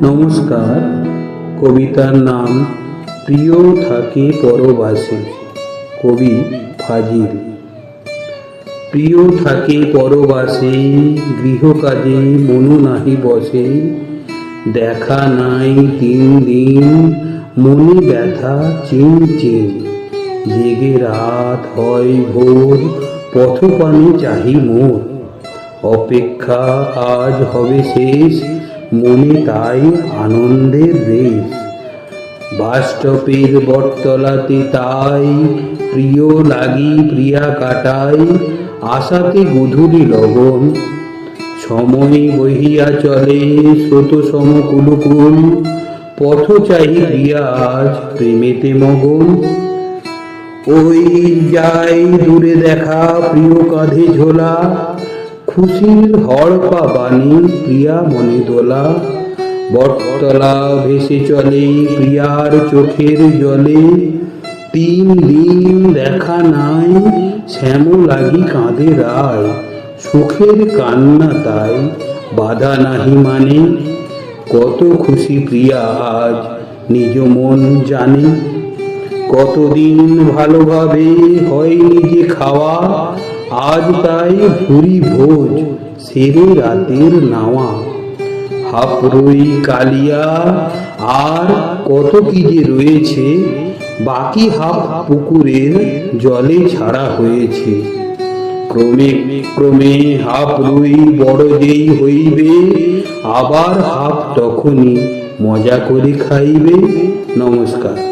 নমস্কার। কবিতার নাম প্রিয় থাকে পরবাসে। কবি ফাজিল। প্রিয় থাকে পরবাসে, গৃহকাজে মনু নাহি বসে। দেখা নাই তিন দিন, মনে ব্যথা চিন চিন। জেগে রাত হয় ভোর, পথপানে চাহি মোর। অপেক্ষা আজ হবে শেষ, মনে তাই আনন্দের রেশ। বাসস্টপের বটতলাতে তাই প্রিয় লাগি প্রিয়া কাটাই। আশাতে গধূলি লগন, সময় বহিয়া চলে স্রোত সম কুলকুল। পথ চাহি প্রিয়া আজ প্রেমেতে মগন। ওই যাই দূরে দেখা প্রিয় কাঁধে ঝোলা। খুশির হড়পা বাণী প্রিয়া মনে দোলা। বটতলা ভেসে চলে প্রিয়ার চোখের জলে। তিন দিন দেখা নাই, শ্যাম লাগি কাঁদে রায়। সুখের কান্না তাই বাধা নাহি মানে। কত খুশি প্রিয়া আজ নিজ মন জানে। কতদিন ভালোভাবে হয়নি যে খাওয়া। আজ তাই ভুরি ভোজ সেরে রাতের নাওয়া। হাফরুই কালিয়া আর কত কি যে রয়েছে, বাকি হাফ পুকুরের জলে ছাড়া হয়েছে। ক্রমে ক্রমে হাফ রুই বড় যেই হইবে, আবার হাফ তখনই মজা করে খাইবে। নমস্কার।